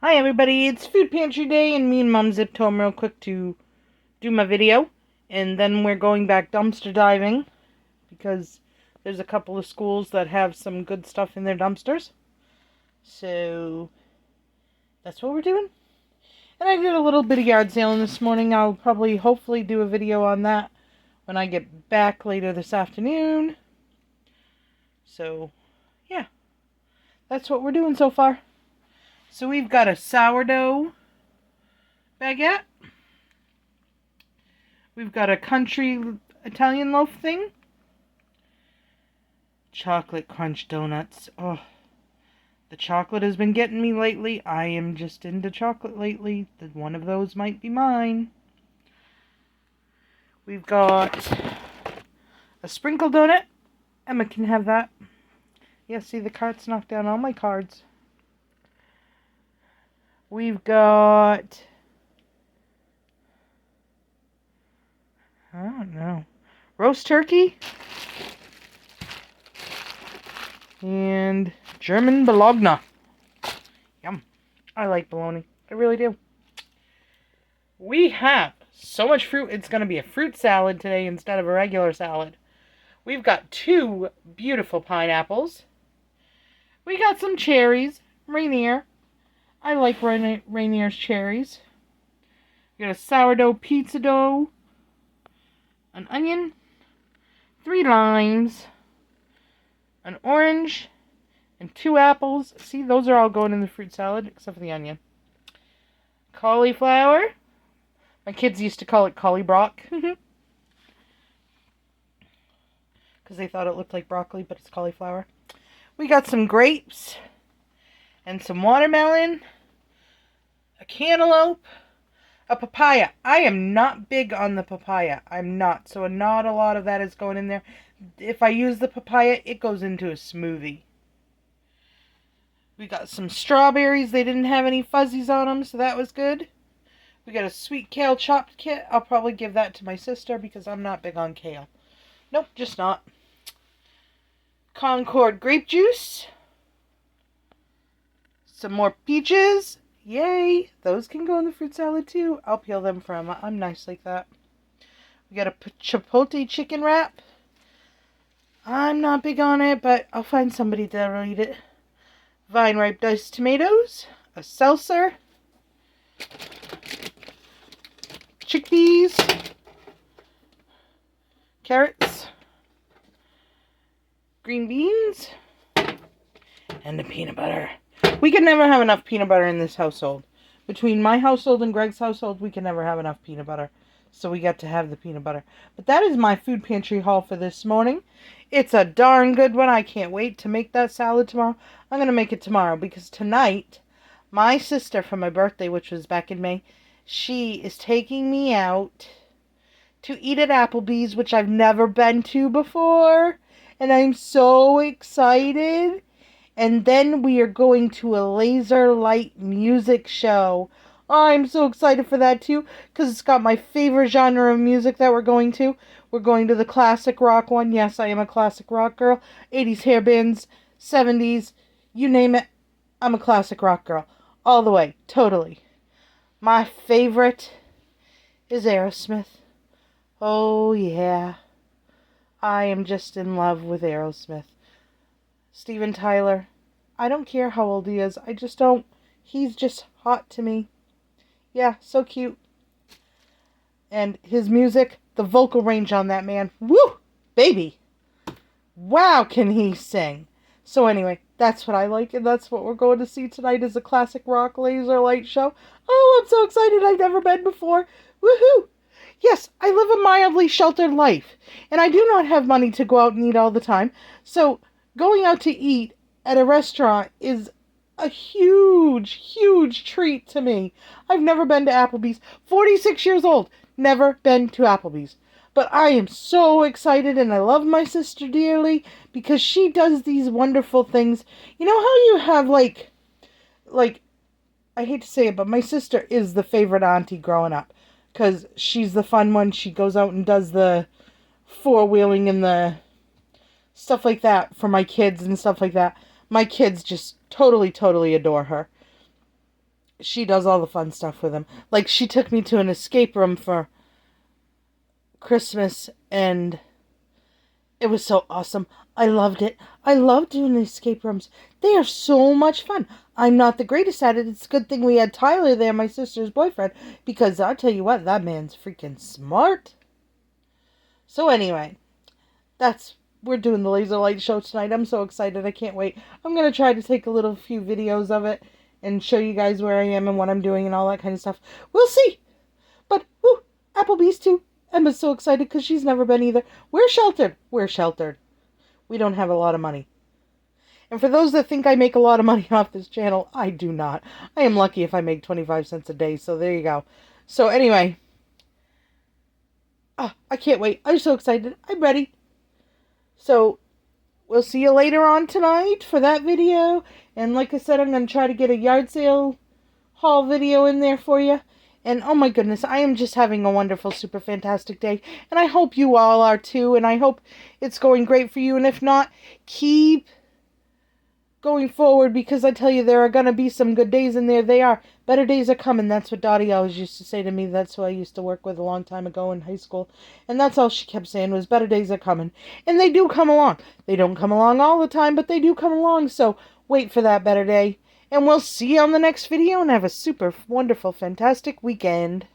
Hi everybody, it's Food Pantry Day and me and Mom zipped home real quick to do my video. And then we're going back dumpster diving because there's a couple of schools that have some good stuff in their dumpsters. So that's what we're doing. And I did a little bit of yard sailing this morning. I'll probably hopefully do a video on that when I get back later this afternoon. So yeah, that's what we're doing so far. So we've got a sourdough baguette. We've got a country Italian loaf thing. Chocolate crunch donuts. Oh, the chocolate has been getting me lately. I am just into chocolate lately. One of those might be mine. We've got a sprinkle donut. Emma can have that. Yeah, see, the cart's knocked down all my cards. We've got... I don't know. Roast turkey. And German bologna. Yum. I like bologna. I really do. We have so much fruit. It's going to be a fruit salad today instead of a regular salad. We've got 2 beautiful pineapples. We got some cherries. Rainier. I like Rainier's cherries. We got a sourdough pizza dough. An onion. 3 limes. An orange. And 2 apples. See, those are all going in the fruit salad, except for the onion. Cauliflower. My kids used to call it caulibrock. Because they thought it looked like broccoli, but it's cauliflower. We got some grapes. And some watermelon. A cantaloupe. A papaya. I am not big on the papaya. I'm not. So not a lot of that is going in there. If I use the papaya, it goes into a smoothie. We got some strawberries. They didn't have any fuzzies on them, so that was good. We got a sweet kale chopped kit. I'll probably give that to my sister because I'm not big on kale. Nope, just not. Concord grape juice. Some more peaches. Yay! Those can go in the fruit salad too. I'll peel them for Emma. I'm nice like that. We got a chipotle chicken wrap. I'm not big on it, but I'll find somebody that'll eat it. Vine ripe diced tomatoes. A seltzer. Chickpeas. Carrots. Green beans. And the peanut butter. We can never have enough peanut butter in this household. Between my household and Greg's household, we can never have enough peanut butter. So we got to have the peanut butter. But that is my food pantry haul for this morning. It's a darn good one. I can't wait to make that salad tomorrow. I'm going to make it tomorrow because tonight, my sister for my birthday, which was back in May, she is taking me out to eat at Applebee's, which I've never been to before. And I'm so excited. And then we are going to a laser light music show. I'm so excited for that too, because it's got my favorite genre of music that we're going to. We're going to the classic rock one. Yes, I am a classic rock girl. 80s hair bands, 70s, you name it. I'm a classic rock girl. All the way, totally. My favorite is Aerosmith. Oh yeah. I am just in love with Aerosmith. Steven Tyler. I don't care how old he is. I just don't. He's just hot to me. Yeah, so cute. And his music, the vocal range on that man. Woo! Baby. Wow, can he sing. So anyway, that's what I like, and that's what we're going to see tonight is a classic rock laser light show. Oh, I'm so excited. I've never been before. Woohoo! Yes, I live a mildly sheltered life, and I do not have money to go out and eat all the time. So going out to eat at a restaurant is a huge, huge treat to me. I've never been to Applebee's. 46 years old. Never been to Applebee's. But I am so excited and I love my sister dearly because she does these wonderful things. You know how you have like, I hate to say it, but my sister is the favorite auntie growing up. Because she's the fun one. She goes out and does the four-wheeling and the stuff like that for my kids and stuff like that. My kids just totally, totally adore her. she does all the fun stuff with them. Like, she took me to an escape room for Christmas, and it was so awesome. I loved it. I love doing the escape rooms. They are so much fun. I'm not the greatest at it. It's a good thing we had Tyler there, my sister's boyfriend, because I'll tell you what, that man's freaking smart. So anyway, we're doing the laser light show tonight. I'm so excited. I can't wait. I'm going to try to take a few videos of it and show you guys where I am and what I'm doing and all that kind of stuff. We'll see. But, whoo, Applebee's too. Emma's so excited because she's never been either. We're sheltered. We're sheltered. We don't have a lot of money. And for those that think I make a lot of money off this channel, I do not. I am lucky if I make 25 cents a day. So there you go. So anyway, I can't wait. I'm so excited. I'm ready. So we'll see you later on tonight for that video. And like I said, I'm going to try to get a yard sale haul video in there for you. And oh my goodness, I am just having a wonderful, super fantastic day. And I hope you all are too. And I hope it's going great for you. And if not, keep going forward, because I tell you, there are going to be some good days in there. They are. Better days are coming. That's what Dottie always used to say to me. That's who I used to work with a long time ago in high school. And that's all she kept saying was better days are coming. And they do come along. They don't come along all the time, but they do come along. So wait for that better day. And we'll see you on the next video, and have a super wonderful, fantastic weekend.